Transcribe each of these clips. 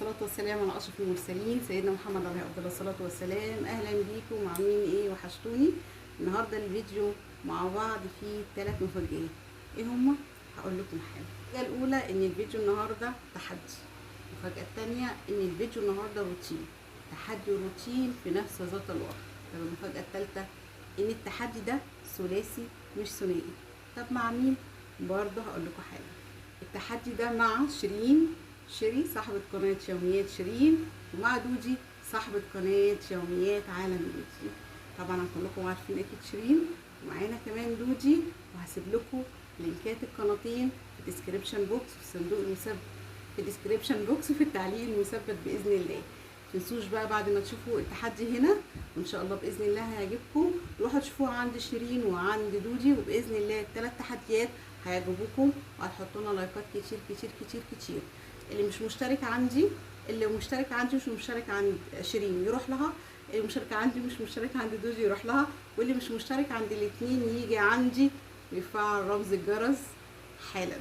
والصلاة والسلام على أشرف المرسلين سيدنا محمد عليه أفضل الصلاة والسلام. أهلا بيكم، عاملين إيه؟ وحشتوني. النهاردة الفيديو مع بعض فيه 3 مفاجآت. إيه هما؟ هقول لكم حاجة. الحاجة الأولى إن الفيديو النهاردة تحدي. المفاجأة التانية إن الفيديو النهاردة روتين، تحدي وروتين في نفس ذات الوقت. طب المفاجأة التالتة إن التحدي ده ثلاثي مش ثنائي. طب مع مين؟ برضه هقول لكم حاجة. التحدي ده مع شيري صاحبة قناة يوميات شيرين، ومع دودي صاحبة قناة يوميات عالم دودي. طبعا كلكم عارفين اكيد شيرين، ومعانا كمان دودي، وهسيب لكم لينكات القناتين في الديسكريبشن بوكس، في صندوق المثبت، في الديسكريبشن بوكس، في التعليق المثبت باذن الله. متنسوش بقى بعد ما تشوفوا التحدي هنا، وان شاء الله باذن الله هيعجبكم، روحوا تشوفوه عند شيرين وعند دودي، وباذن الله ال3 تحديات هيعجبوكم، وهتحطوا لنا لايكات كتير كتير كتير كتير. اللي مش مشترك عندي، اللي مشترك عندي مش مشترك عند شيرين يروح لها، اللي مشترك عندي مش مشترك عند دودي يروح لها، واللي مش مشترك عند الاثنين يجي عندي ويفعل رمز الجرس حالا.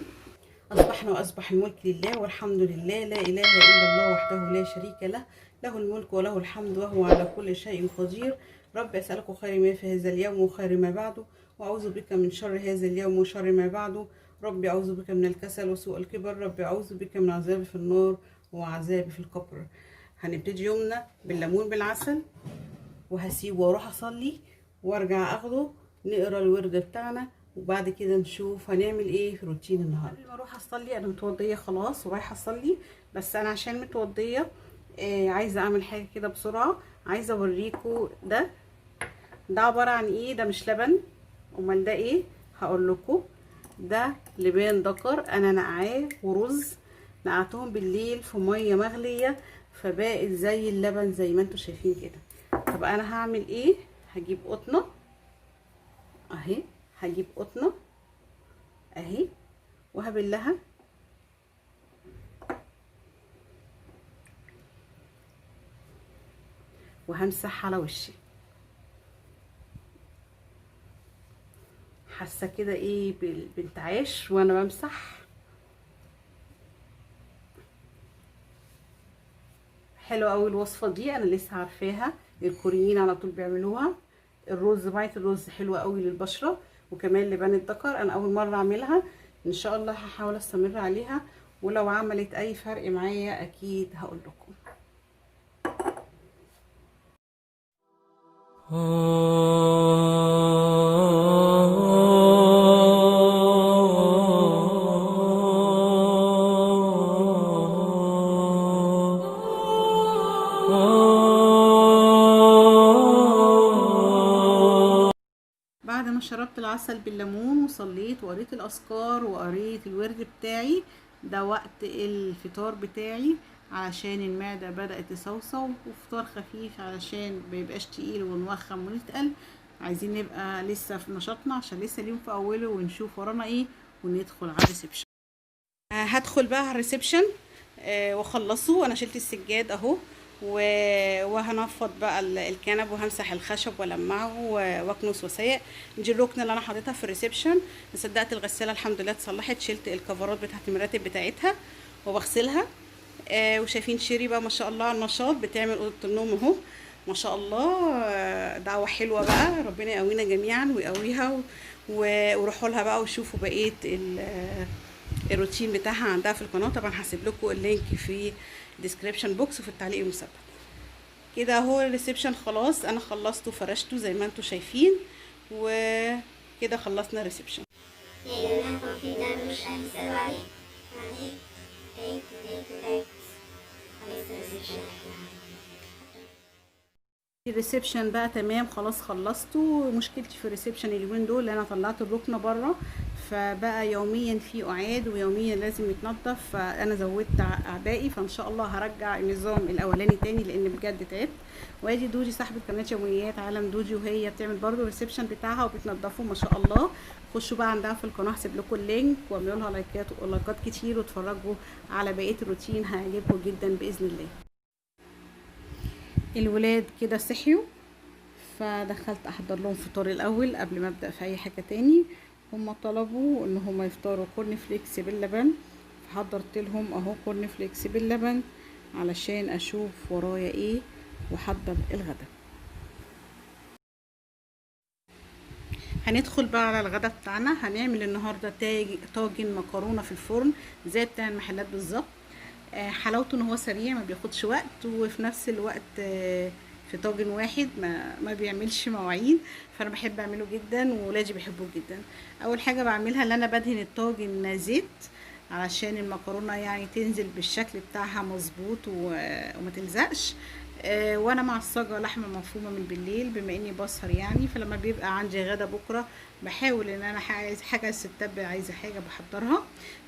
أصبحنا وأصبح الملك لله، والحمد لله، لا إله إلا الله وحده لا شريك له، له الملك وله الحمد وهو على كل شيء قدير. رب أسألك خير ما في هذا اليوم وخير ما بعده، وأعوذ بك من شر هذا اليوم وشر ما بعده. ربي أعوذ بك من الكسل وسوء الكبر، ربي أعوذ بك من عذاب في النار وعذاب في القبر. هنبتدي يومنا بالليمون بالعسل، وهسيبه واروح اصلي وارجع اخده نقرا الورد بتاعنا، وبعد كده نشوف هنعمل ايه في روتين النهارده. قبل ما اروح اصلي، انا متوضيه خلاص ورايحه اصلي، بس انا عشان متوضيه عايزه اعمل حاجه كده بسرعه. عايزه اوريكم ده عباره عن ايه. ده مش لبن، امال ده ايه؟ هقول لكم. ده لبان دكر انا نقعاه، ورز نقعتهم بالليل في ميه مغليه، فبقت زي اللبن زي ما انتم شايفين كده. طب انا هعمل ايه؟ هجيب قطنه اهي، هجيب قطنه اهي، وهبلها وهمسح على وشي. حاسه كده ايه بالانتعاش وانا بمسح. حلوه قوي الوصفه دي، انا لسه عارفاها، الكوريين على طول بيعملوها. الرز، ميه الرز حلوه قوي للبشره، وكمان لبان الذكر انا اول مره اعملها. ان شاء الله هحاول استمر عليها، ولو عملت اي فرق معايا اكيد هقول لكم. بعد ما شربت العسل بالليمون وصليت وقريت الاذكار وقريت الورد بتاعي، ده وقت الفطار بتاعي علشان المعده بدات تصوصو، وفطار خفيف علشان ميبقاش تقيل ونوخم ونتقل. عايزين نبقى لسه في نشاطنا عشان لسه اليوم في اوله، ونشوف ورانا ايه وندخل على الريسبشن. هدخل بقى على الريسبشن واخلصه. انا شلت السجاد اهو، وهنفض بقى الكنب، وهمسح الخشب والمعه واكنس وسيق. دي الركنه اللي انا حاططها في الريسبشن. صدقت الغساله الحمد لله اتصلحت، شلت الكفرات بتاعت المراتب بتاعتها وبغسلها. وشايفين شيري بقى ما شاء الله على النشاط، بتعمل اوضه النوم اهو ما شاء الله. دعوه حلوه بقى، ربنا يقوينا جميعا ويقويها، وروحوا لها بقى وشوفوا بقيه الروتين بتاعها عندها في القناه. طبعا هسيب لكم اللينك في الديسكريبشن بوكس وفي التعليق المثبت. كده اهو الريسبشن خلاص، انا خلصته وفرشته زي ما انتم شايفين، وكده خلصنا الريسبشن. الريسبشن بقى تمام خلاص خلصته. مشكلتي في الريسبشن اليومين دول انا طلعت الركنه بره، فبقى يوميا في قعاد ويوميا لازم يتنضف، فانا زودت اعبائي، فان شاء الله هرجع النظام الاولاني تاني لان بجد تعبت. وادي دودي صاحبه قناه يوميات عالم دودي، وهي بتعمل برضو الريسبشن بتاعها وبتنضفه ما شاء الله. خشوا بقى عندها في القناه، هسيب لكم اللينك، واعملوا لها لايكات كتير، واتفرجوا على بقيه الروتين هيعجبكم جدا باذن الله. الولاد كده صحيوا، فدخلت احضر لهم فطار الاول قبل ما ابدا في اي حاجه تاني. هم طلبوا ان هم يفطروا كورن فليكس باللبن، فحضرت لهم اهو كورن فليكس باللبن علشان اشوف ورايا ايه واحضر الغدا. هندخل بقى على الغدا بتاعنا. هنعمل النهارده طاجن مكرونه في الفرن زي بتاع المحلات بالظبط. حلاوته ان هو سريع، ما بياخدش وقت، وفي نفس الوقت في طاجن واحد ما بيعملش مواعين. فانا بحب اعمله جدا وولادي بيحبوه جدا. اول حاجه بعملها ان انا بدهن الطاجن زيت علشان المكرونه يعني تنزل بالشكل بتاعها مظبوط وما تلزقش. وانا معصجه لحمه مفرومه من بالليل بما اني بسهر يعني، فلما بيبقى عندي غدا بكره بحاول ان انا عايز حاجه الستات عايزه حاجه بحضرها.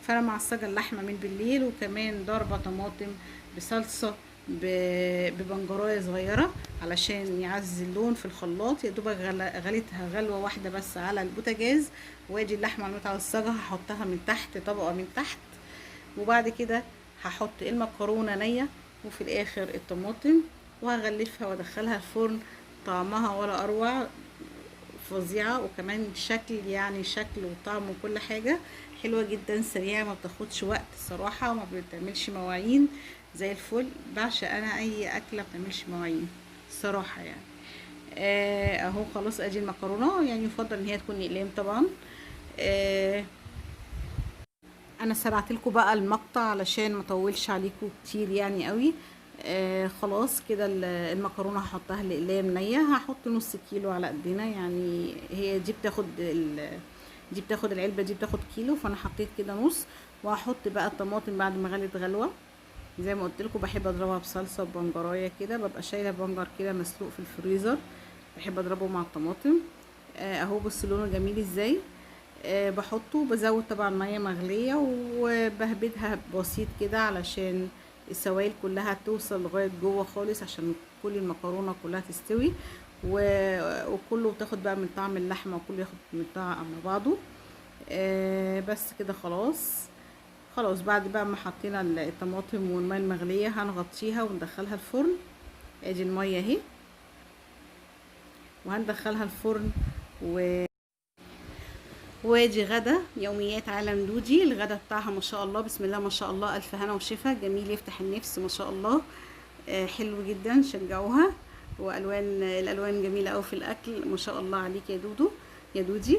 فانا معصجه اللحمه من بالليل، وكمان ضربه طماطم بصلصه ببنجرايه صغيره علشان يعزز اللون في الخلاط. يا دوبك غليتها غلوه واحده بس على البوتاجاز. وادي اللحمه المتعصجه هحطها من تحت، طبقه من تحت، وبعد كده هحط المكرونه نيه، وفي الاخر الطماطم، وهغلفها وادخلها الفرن. طعمها ولا اروع، فظيعه، وكمان شكل يعني شكل وطعم وكل حاجه حلوه جدا، سريعه، ما بتاخدش وقت الصراحه، وما بتعملش مواعين، زي الفل. بعشق انا اي اكله بتعملش مواعين الصراحه يعني. اهو خلاص ادي المكرونه، يعني يفضل ان هي تكون اقلام طبعا. انا سرعت لكم بقى المقطع علشان ما اطولش عليكم كتير يعني قوي. خلاص كده المكرونه هحطها الاقلام نيه. هحط نص كيلو على قدنا يعني، هي دي بتاخد دي بتاخد العلبه دي بتاخد كيلو، فانا حطيت كده نص. وهحط بقى الطماطم بعد ما غلت غلوه. زي ما قلت لكم بحب اضربها بصلصه ببنجرايه كده، ببقى شايله بنجر كده مسلوق في الفريزر، بحب اضربه مع الطماطم. اهو بص لونه جميل ازاي. بحطه، بزود طبعا ميه مغليه وبهبدها بسيط كده علشان السوائل كلها توصل لغايه جوه خالص، عشان كل المكرونه كلها تستوي وكله تاخد بقى من طعم اللحمه، وكله ياخد من طعم بعضه. بس كده خلاص. خلاص بعد بقى ما حطينا الطماطم والميه المغليه هنغطيها وندخلها الفرن. ادي الميه اهي، وهندخلها الفرن. وادي غدا يوميات عالم دودي. الغدا بتاعها ما شاء الله بسم الله ما شاء الله، الف هنا وشفا، جميل يفتح النفس ما شاء الله. حلو جدا، شجعوها. الالوان جميله قوي في الاكل ما شاء الله عليك يا دودو يا دودي.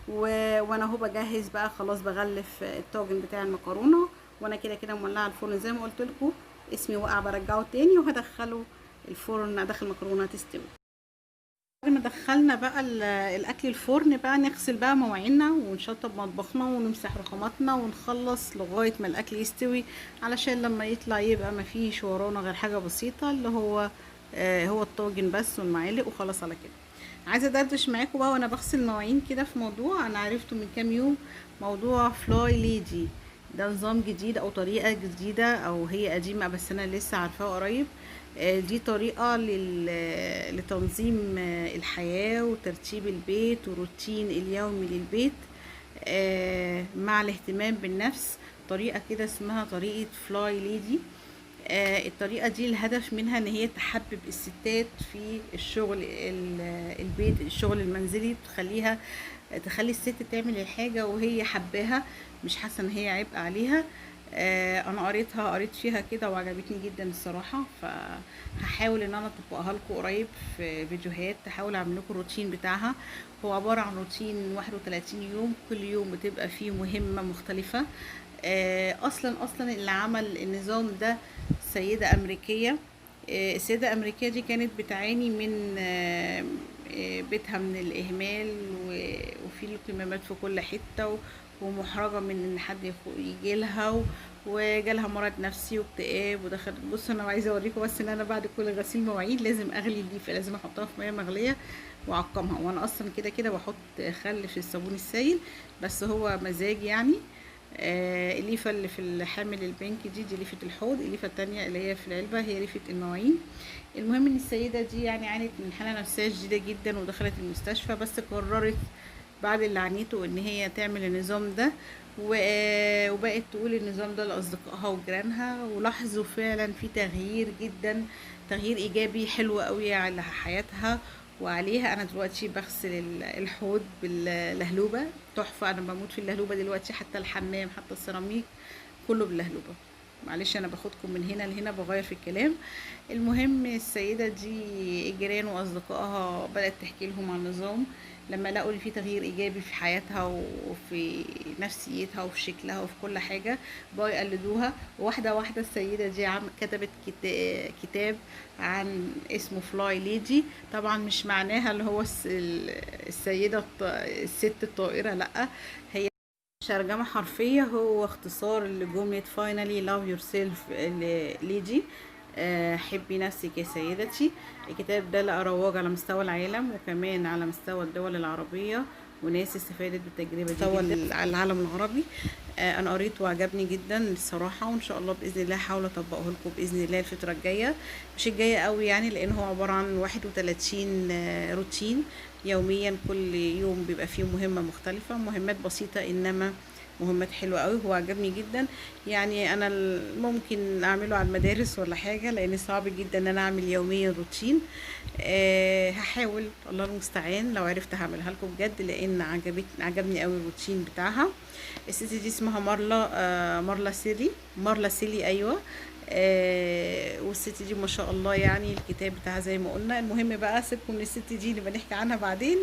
وانا اهو بجهز بقى خلاص، بغلف الطاجن بتاع المكرونه، وانا كده كده مولعه الفرن زي ما قلت لكم. اسمي وقع برجعه تاني وهدخله الفرن، ادخل المكرونه تستوي. بعد ما دخلنا بقى الاكل الفرن بقى، نغسل بقى مواعيننا ونشطب مطبخنا ونمسح رخاماتنا ونخلص لغايه ما الاكل يستوي، علشان لما يطلع يبقى ما فيش ورانا غير حاجه بسيطه، اللي هو هو الطاجن بس والمعالق وخلاص على كده. عايزه ادردش معاكم بقى وانا بغسل مواعين كده في موضوع انا عرفته من كام يوم، موضوع فلاي ليدي. ده نظام جديد او طريقه جديده، او هي قديمه بس انا لسه عارفاها قريب. دي طريقة لتنظيم الحياة وترتيب البيت وروتين اليومي للبيت مع الاهتمام بالنفس. طريقة كده اسمها طريقة فلاي ليدي. الطريقة دي الهدف منها ان هي تحبب الستات في الشغل البيت، الشغل المنزلي، تخلي الست تعمل الحاجة وهي حباها، مش حاسة ان هي عبء عليها. انا قريت فيها كده وعجبتني جدا الصراحه، فهحاول ان انا اطبقها لكم قريب في فيديوهات، احاول اعمل لكم الروتين بتاعها. هو عباره عن روتين 31 يوم، كل يوم بتبقى فيه مهمه مختلفه. اصلا اللي عمل النظام ده سيده امريكيه. السيده الامريكيه دي كانت بتعاني من بيتها من الاهمال، وفي الكمامات في كل حته، ومحرجه من ان حد يجي لها، وجالها مرض نفسي واكتئاب ودخل. بصوا انا عايزه اوريكم بس ان انا بعد كل غسيل مواعيد لازم اغلي الليفه، لازم احطها في ميه مغليه واعقمها. وانا اصلا كده بحط خل في الصابون السائل، بس هو مزاج يعني. الليفه اللي في الحامل البنك دي ليفه الحوض، الليفه التانية اللي هي في العلبه هي ليفه المواعين. المهم ان السيده دي يعني عانت من حاله نفسيه شديده جدا ودخلت المستشفى، بس قررت بعد اللي عانيته ان هي تعمل النظام ده، وبقت تقول النظام ده لاصدقائها وجيرانها، ولاحظوا فعلا في تغيير جدا، تغيير ايجابي حلو قوي على حياتها وعليها. انا دلوقتي بغسل الحوض باللهلوبه، تحفه، انا بموت في اللهلوبه دلوقتي، حتى الحمام حتى السيراميك كله باللهلوبه. معلش انا باخدكم من هنا لهنا بغير في الكلام. المهم السيده دي الجيران واصدقائها بدات تحكي لهم عن النظام، لما لقوا ان في تغيير ايجابي في حياتها وفي نفسيتها وفي شكلها وفي كل حاجه، بقوا يقلدوها. واحده واحده السيده دي كتبت كتاب عن اسمه فلاي ليدي. طبعا مش معناها اللي هو السيده الست الطائره، لا، هي ترجمة حرفية، هو اختصار لجملة finally love yourself ليدي. حبي نفسك يا سيدتي. الكتاب ده لقى رواج على مستوى العالم وكمان على مستوى الدول العربية، وناس استفادت بالتجربة دي مستوى العالم العربي. انا قريته وعجبني جدا الصراحة، وان شاء الله باذن الله هحاول اطبقه لكم باذن الله الفترة الجاية، مش الجاية قوي يعني، لان هو عبارة عن 31 روتين يوميا، كل يوم بيبقى فيه مهمة مختلفة، مهمات بسيطة انما مهمات حلوة قوي. هو عجبني جدا يعني، انا ممكن اعمله على المدارس ولا حاجة، لان صعب جدا ان انا اعمل يوميا روتين. هحاول، الله المستعان، لو عرفت هعملها لكم بجد، لان عجبني قوي الروتين بتاعها. الست دي اسمها مارلا سيلي، ايوه. والست دي ما شاء الله يعني، الكتاب بتاعها زي ما قلنا. المهم بقى سيبكم من الست دي، نبقى نحكي عنها بعدين.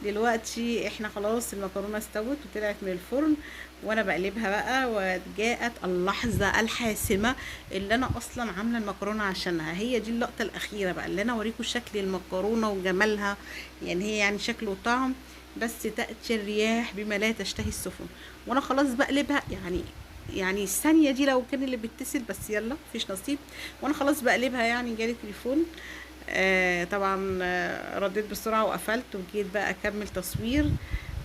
دلوقتي احنا خلاص المكرونه استوت وطلعت من الفرن، وانا بقلبها بقى، وجاءت اللحظه الحاسمه اللي انا اصلا عامله المكرونه عشانها. هي دي اللقطه الاخيره بقى، اللي انا اوريكم شكل المكرونه وجمالها، يعني هي يعني شكل وطعم، بس تأتي الرياح بما لا تشتهي السفن. وانا خلاص بقلبها يعني الثانية دي لو كان اللي بيتصل، بس يلا مفيش نصيب. وانا خلاص بقلبها يعني جالي تليفون. طبعا رديت بسرعة وقفلت، وجيت بقى اكمل تصوير،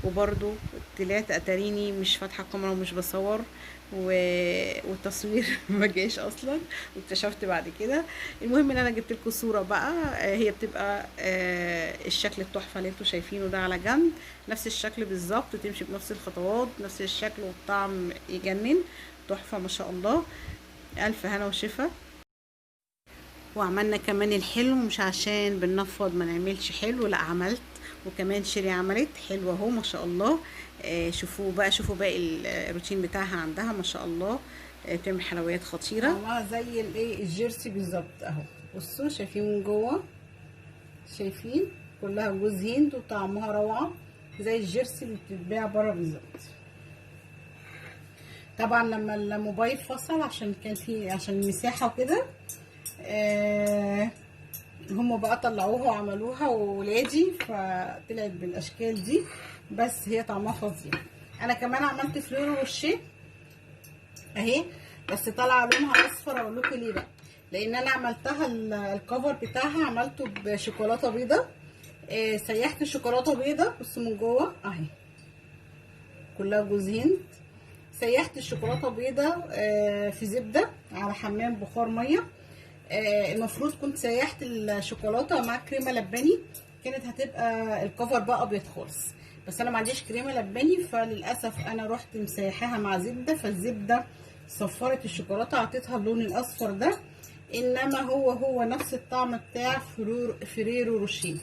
وبرضو طلعت اتاريني مش فاتحة الكاميرا ومش بصور والتصوير ما جاش اصلا، واكتشفت بعد كده. المهم ان انا جبت لكم صوره بقى، هي بتبقى الشكل التحفه اللي انتم شايفينه ده على جنب، نفس الشكل بالظبط، وتمشي بنفس الخطوات، نفس الشكل، والطعم يجنن، تحفه ما شاء الله. الف هنا وشفا. وعملنا كمان الحلو، مش عشان بننفض ما نعملش حلو، لا عملت، وكمان شيري عملت حلو اهو ما شاء الله. شوفوا باقي الروتين بتاعها عندها ما شاء الله. بتعمل حلويات خطيره، طعمها زي الايه الجيرسي بالظبط اهو. بصوا شايفين من جوه، شايفين كلها جوز هند، وطعمها روعه زي الجيرسي اللي بتتباع بره بالظبط. طبعا لما الموبايل فصل عشان المساحه وكده، هم بقى طلعوها وعملوها وولادي، فطلعت بالاشكال دي، بس هي طعمها فظيع. انا كمان عملت فريرو روشيه اهي، بس طالعه لونها اصفر. اقول لكم ليه بقى، لان انا عملتها الكفر بتاعها عملته بشوكولاته بيضه. سيحت الشوكولاته بيضه، بصوا من جوه اهي كلها جوز هند. سيحت الشوكولاته بيضه في زبده على حمام بخار ميه. المفروض كنت سيحت الشوكولاته مع كريمه لباني، كانت هتبقى الكفر بقى ابيض خالص، بس انا ما عنديش كريمه لباني، فللاسف انا رحت مسيحاها مع زبده، فالزبده صفرت الشوكولاته، عطيتها اللون الاصفر ده، انما هو نفس الطعم بتاع فريرو روشيه.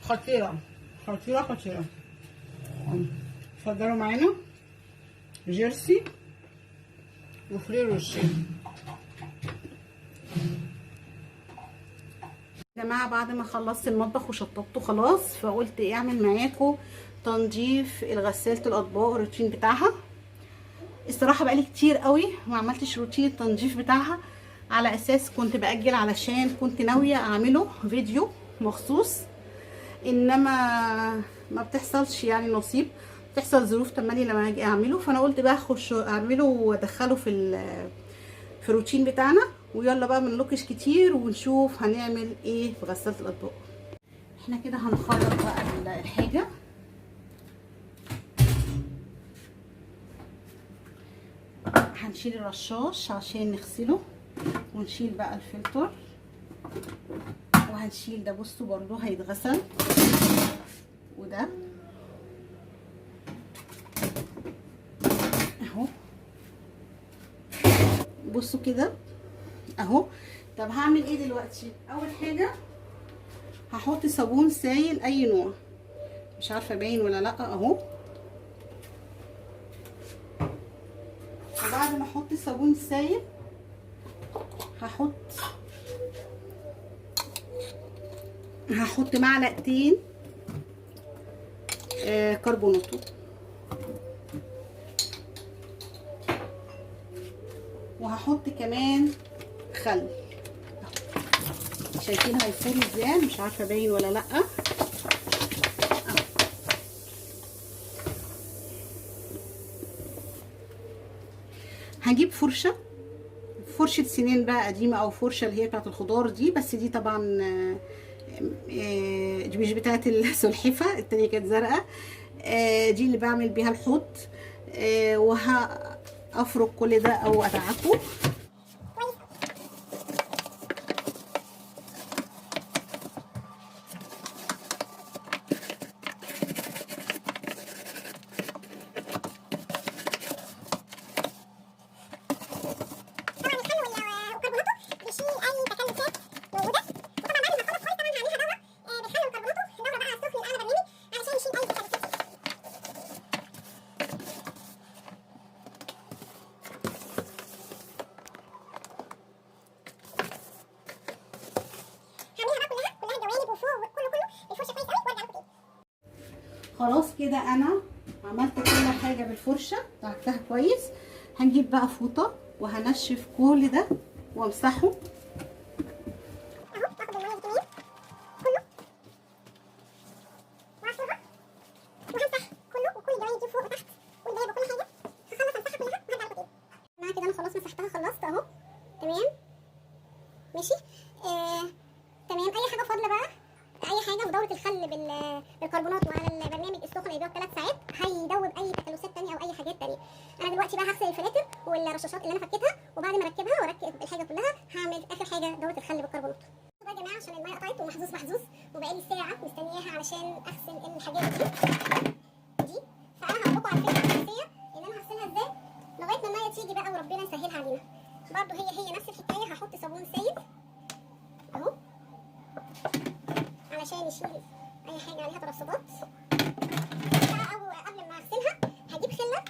خطيره خطيره خطيره. اتفضلوا معانا جيرسي وفريرو روشيه. يا جماعه بعد ما خلصت المطبخ وشطبته خلاص، فقلت اعمل معاكم تنظيف غساله الاطباق، الروتين بتاعها. الصراحه بقالي كتير قوي ما عملتش روتين التنظيف بتاعها، على اساس كنت باجل علشان كنت ناويه اعمله فيديو مخصوص، انما ما بتحصلش يعني نصيب، بتحصل ظروف تملي لما اجي اعمله. فانا قلت بقى اخش اعمله وادخله في الروتين بتاعنا، ويلا بقى منلوكش كتير ونشوف هنعمل ايه في غسالة الاطباق. احنا كده هنخرج بقى الحاجة. هنشيل الرشاش عشان نغسله، ونشيل بقى الفلتر، وهنشيل ده بصوا برضو هيتغسل، وده اهو بصوا كده اهو. طب هعمل ايه دلوقتي؟ اول حاجه هحط صابون سائل اي نوع، مش عارفه باين ولا لا اهو، الصابون السائل هحط معلقتين كربوناتو، وهحط كمان خل. شايفين هيفور ازاي؟ مش عارفه باين ولا لا. هجيب فرشه سنان بقى قديمه، او فرشه اللي هي بتاعه الخضار دي، بس دي طبعا دي مش بتاعه السلحفه، التانية كانت زرقاء. دي اللي بعمل بيها الحوض. وهفرك كل ده او ادعكه. خلاص كده انا عملت كل حاجه بالفرشه، دعكتها كويس. هنجيب بقى فوطه وهنشف كل ده وامسحه. اهو باخد الميه كمان كله واعصرها وهمسح كله، وكل الجوانب دي فوق وتحت والباب وكل حاجه هخلص امسحها كلها وهرجع لكم تاني. مع كده انا خلاص مسحتها، خلصت اهو. تمام ماشي. تمام. اي حاجه فاضله بقى، اي حاجه في دوره الخل بالكربونات وعلى البرنامج السخن اللي بيقعد 3 ساعات هيدوب اي تكلسات تانية او اي حاجات تانية. انا دلوقتي بقى هغسل الفلاتر والرشاشات اللي انا فكيتها، وبعد ما اركبها واركب الحاجه كلها هعمل اخر حاجه دوره الخل بالكربونات. بقى يا جماعه عشان الميه قطعت ومحظوظ وبقالي ساعه مستنياها علشان اغسل الحاجات دي، فانا هقول لكم على الفكره الاساسيه ان انا هغسلها ازاي لغايه ما الميه تيجي بقى وربنا يسهلها علينا. برده هي نفس الحكايه، هحط صابون سائل اهو علشان يشيل اي حاجه عليها ترسبات. او قبل ما اغسلها هجيب خله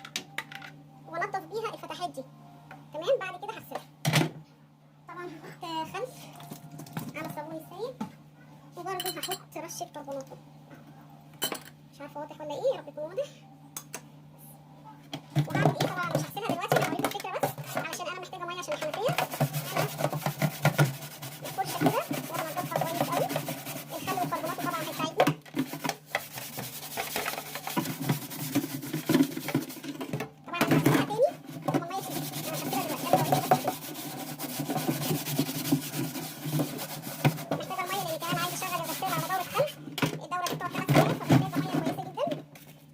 وانضف بيها الفتحات دي. تمام. بعد كده هغسلها. طبعا هحط خل على الصابون السائل، وبرده هحط رشه كربونات. مش عارفه واضح ولا ايه، يا رب يكون واضح. وهعمل ايه؟ طبعا مش هغسلها دلوقتي، انا هوريكم الفكره بس علشان انا محتاجه ميه عشان الحنفيه. الفرشه كده وهنضفها كويس قوي. الخل والكربونات طبعا هيساعدني. طبعا انا هغسلها تاني لما الميه تيجي. انا هغسلها دلوقتي، انا هوريكم بس محتاجه الميه لان كمان عايزه اشغل الغساله على دوره خل. الدوره دي بتقعد 3 ساعات فمحتاجه ميه كويسه جدا.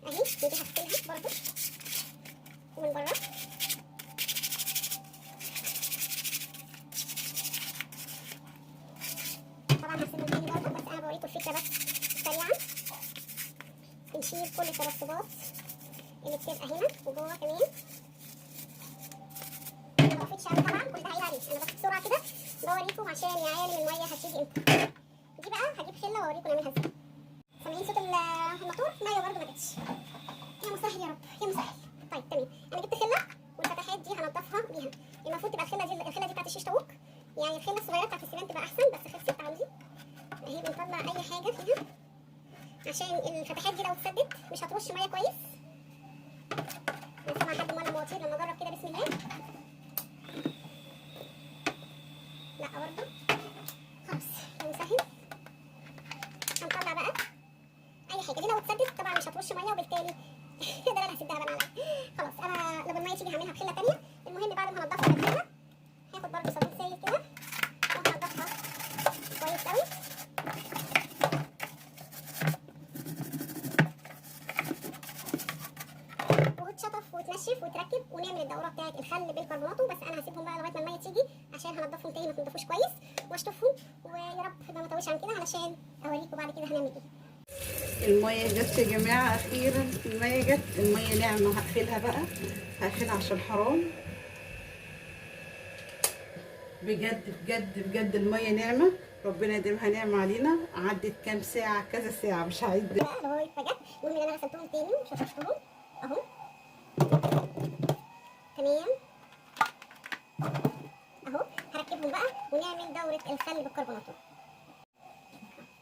اهي دي هغسلها برده من بره. طبعا هغسلهم تاني برضه، بس انا بوريكم الفكره بس سريعا. بنشيل كل الترسبات اللي بتبقى هنا وجوه كمان. انا ما بقفش قوي طبعا، كل ده هيقل عليه، انا بس بسرعه كده بوريكم عشان يا عالم الميه هتيجي امتى. دي بقى هجيب خله واوريكم نعملها ازاي. سامعين صوت الموتور؟ الميه برضه ما جاتش. يا مسهل يا رب يا مسهل. طيب تمام. انا جبت خله والفتحات دي هنضفها بيها. المفروض تبقى الخله دي بتاعت الشيش طاووق، يعني الخله الصغيره بتاعت السنان تبقى احسن، بس خلصت عندي اهي. بنطلع اي حاجه فيها عشان الفتحات دي لو اتسدت مش هترش ميه كويس. نسمع حد من المواتير لما اجرب كده. بسم الله. لا برضه خلاص يا مسهل. هنطلع بقى اي حاجه دي لو اتسدت طبعا مش هترش ميه، وبالتالي ده انا هسدها بقى عليا. خلاص انا لما الميه تيجي هعملها بخله تانيه. المهم بعد ما هنضفها بالخله هاخد برضه صابون سائل كده وهنضفها كويس قوي. وتشطف وتنشف وتركب ونعمل الدوره بتاعه الخل بالكربوناتو. بس انا هسيبهم بقى لغايه ما الميه تيجي عشان هنضفهم تاني ما تنضفوش كويس واشطفهم، ويا رب ما اطولش عن كده علشان اوريكم بعد كده هنعمل ايه. الميه جت يا جماعه، اخيرا الميه جت. الميه ناعمه، هقفلها بقى، هقفلها عشان حرام بجد بجد بجد. الميه نعمه، ربنا يديمها نعمه علينا. عدت كام ساعه؟ كذا ساعه مش هعد بقى لغايه ما جت. المهم ان انا غسلتهم تاني وشطفتهم اهو. تمام. نسيبهم بقى ونعمل دوره الخل بالكربوناتور.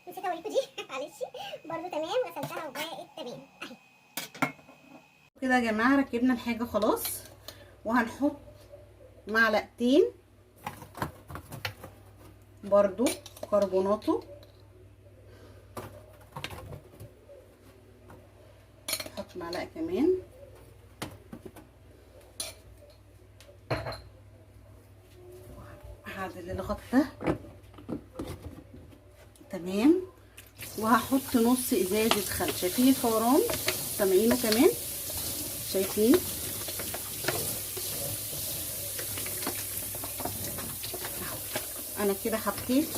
نسيت اوريكم دي معلش برضو تمام، غسلتها وبقت تمام اهي. كده يا جماعه ركبنا الحاجه خلاص، وهنحط معلقتين برضو كربوناتو، نحط معلقه كمان، هعدل الغطا تمام، وهحط نص ازازه خل. شايفين الفوران؟ سامعينه كمان؟ شايفين؟ انا كده حطيت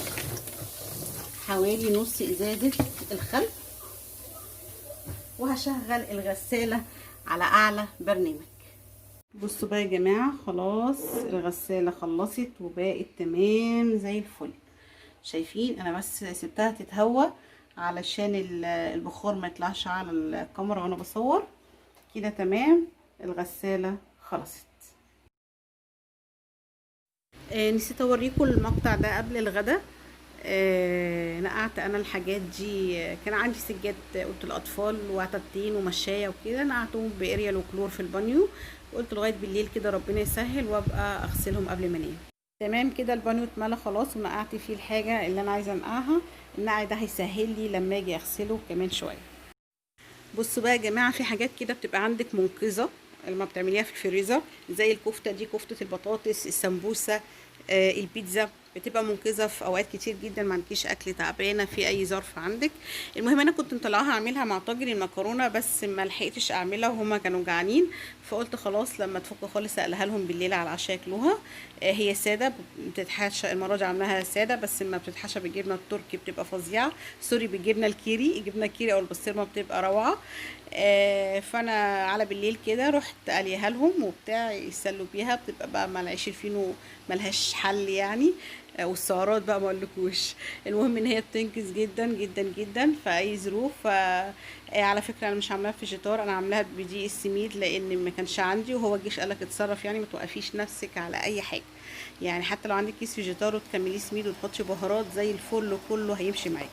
حوالي نص ازازه الخل، وهشغل الغساله على اعلى برنامج. بصوا بقى يا جماعه، خلاص الغساله خلصت وبقت تمام زي الفل. شايفين؟ انا بس سبتها تتهوى علشان البخار ما يطلعش على الكاميرا وانا بصور. كده تمام، الغساله خلصت. نسيت اوريكم المقطع ده قبل الغدا. نقعت انا الحاجات دي، كان عندي سجاد قلت الاطفال وعتبتين ومشايه وكده، نقعتهم باريال وكلور في البانيو، قلت لغايه بالليل كده ربنا يسهل وابقى اغسلهم قبل ما انام. تمام كده البانيو اتملى خلاص، ونقعت فيه الحاجه اللي انا عايزه انقعها. النقع ده هيسهل لي لما اجي اغسله كمان شويه. بصوا بقى يا جماعه، في حاجات كده بتبقى عندك منقذه لما بتعمليها في الفريزر، زي الكفته دي، كفته البطاطس، السمبوسه، البيتزا، بتبقى منقذه في اوقات كتير جدا ما عندكيش اكل، تعبانه في اي ظرف عندك. المهم انا كنت مطلعاها اعملها مع طاجن المكرونه، بس ما لحقتش اعملها وهما كانوا جعانين، فقلت خلاص لما تفك خالص اقلها لهم بالليل على العشاء ياكلوها. هي ساده بتتحشى، المره دي عاملاها ساده، بس لما بتتحشى بالجبنه التركي بتبقى فظيعه، سوري بالجبنه الكيري، الجبنه الكيري او البسطرمه بتبقى روعه. فانا على بالليل كده رحت قليها لهم وبتاع يسلوا بيها، بتبقى بقى مع العيش الفينو ملهاش حل يعني. والسعرات بقى ما اقولكوش. المهم ان هي بتنقذ جدا جدا جدا في اي ظروف. على فكره انا مش عاملاها في فيجيتار، انا عاملاها بدقيق السميد لان ما كانش عندي، وهو الجيش قالك اتصرف يعني ما توقفيش نفسك على اي حاجه، يعني حتى لو عندك كيس فيجيتار وتكمليه سميد وتحطي بهارات زي الفل كله هيمشي معاكي.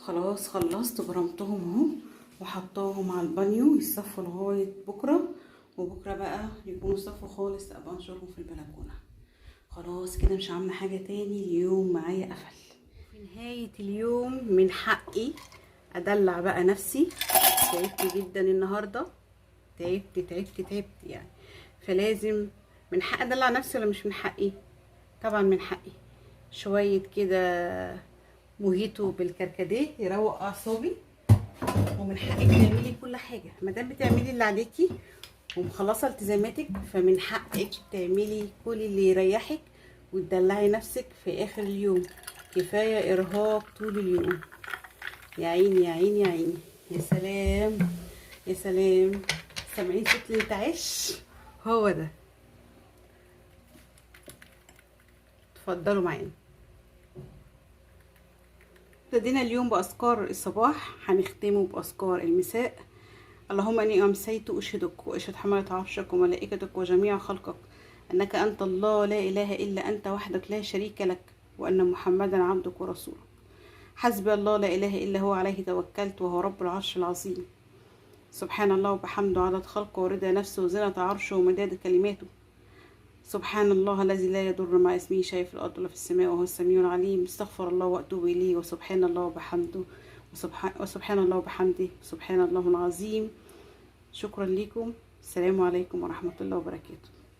خلاص خلصت، برمتهم اهو وحطاهم على البانيو يصفوا لغايه بكره، وبكره بقى يكونوا صفوا خالص ابقى انشرهم في البلكونه. خلاص كده مش عامله حاجه تاني، اليوم معايا قفل. في نهايه اليوم من حقي ادلع بقى نفسي، تعبت جدا النهارده، تعبت يعني، فلازم من حقي ادلع نفسي ولا مش من حقي؟ طبعا من حقي. شويه كده موهيتو بالكركديه يروق اعصابي، ومن حقك تعملي كل حاجه ما دام بتعملي اللي عليكي ومخلصه التزاماتك، فمن حقك تعملي كل اللي يريحك وتدلعي نفسك في اخر اليوم. كفايه ارهاق طول اليوم، يا عيني يا عيني يا عيني. يا سلام يا سلام، سامعين صوت الانتعاش؟ هو ده. اتفضلوا معانا. ابتدينا اليوم بأذكار الصباح، هنختمه بأذكار المساء. اللهم إني أمسيت أشهدك وأشهد حملة عرشك وملائكتك وجميع خلقك أنك أنت الله لا إله إلا أنت وحدك لا شريك لك، وأن محمدا عبدك ورسولك. حسبي الله لا إله إلا هو عليه توكلت وهو رب العرش العظيم. سبحان الله وبحمده عدد خلقه ورضا نفسه وزنة عرشه ومداد كلماته. سبحان الله الذي لا يضر مع اسمه شيء في الأرض ولا في السماء وهو السميع العليم. استغفر الله وأتوب إليه. وسبحان الله وبحمده وسبحان الله وبحمده سبحان الله العظيم. شكرا لكم. السلام عليكم ورحمة الله وبركاته.